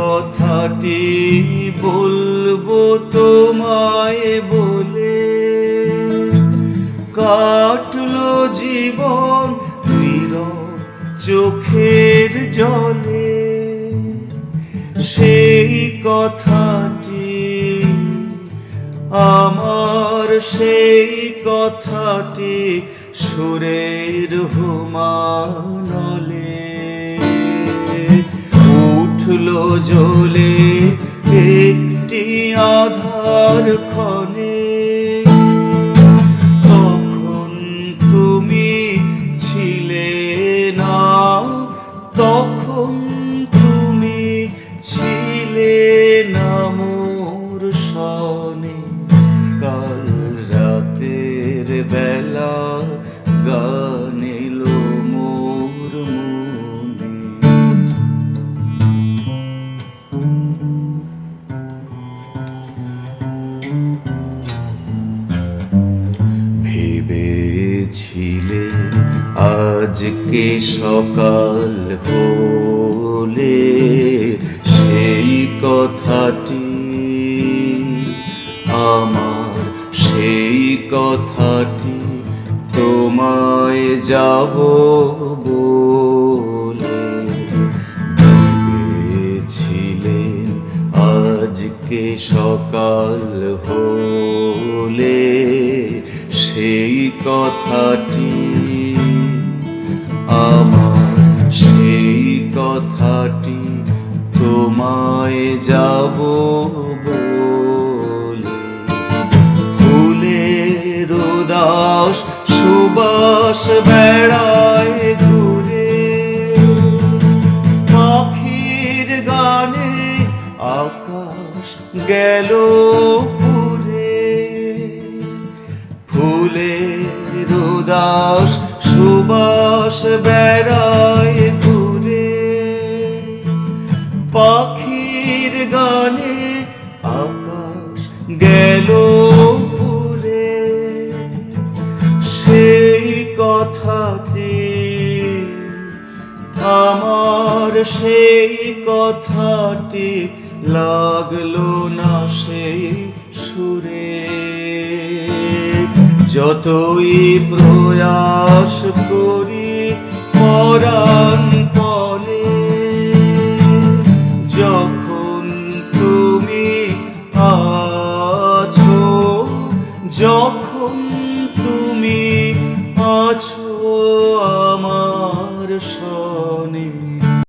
কথাটি বলবো তোমায় বলে, কাটলো জীবন নীরব চোখের জলে। সেই কথাটি আমার, সেই কথাটি সুরের হোমানলে উঠলো জ্বলে একটি আধার ক্ষণে। তখন তুমি ছিলে না, তখন তুমি ছিলে না মোর সনে। কাল রাতের বেলা গান এলো মোর মনে। ভেবেছিলে আজকে সকাল হলে সেই কথাটি আমার, সেই কথাটি তোমায় যাব বলে। ভেবেছিলেন আজকে সকাল হলে সেই কথাটি আমার, সেই কথাটি তোমায় যাব বলে। ফুলের উদাস সুবাস বেড়ায় ঘুরে, পাখির গানে আকাশ গেল পুরে। ফুলের উদাস সুবাস বেড়ায় ঘুরে, পাখির গানে আকাশ গেল পুরে। সেই কথাটি আমার, সেই কথাটি লাগলো না সেই সুরে। যতই প্রয়াস করি পরাণ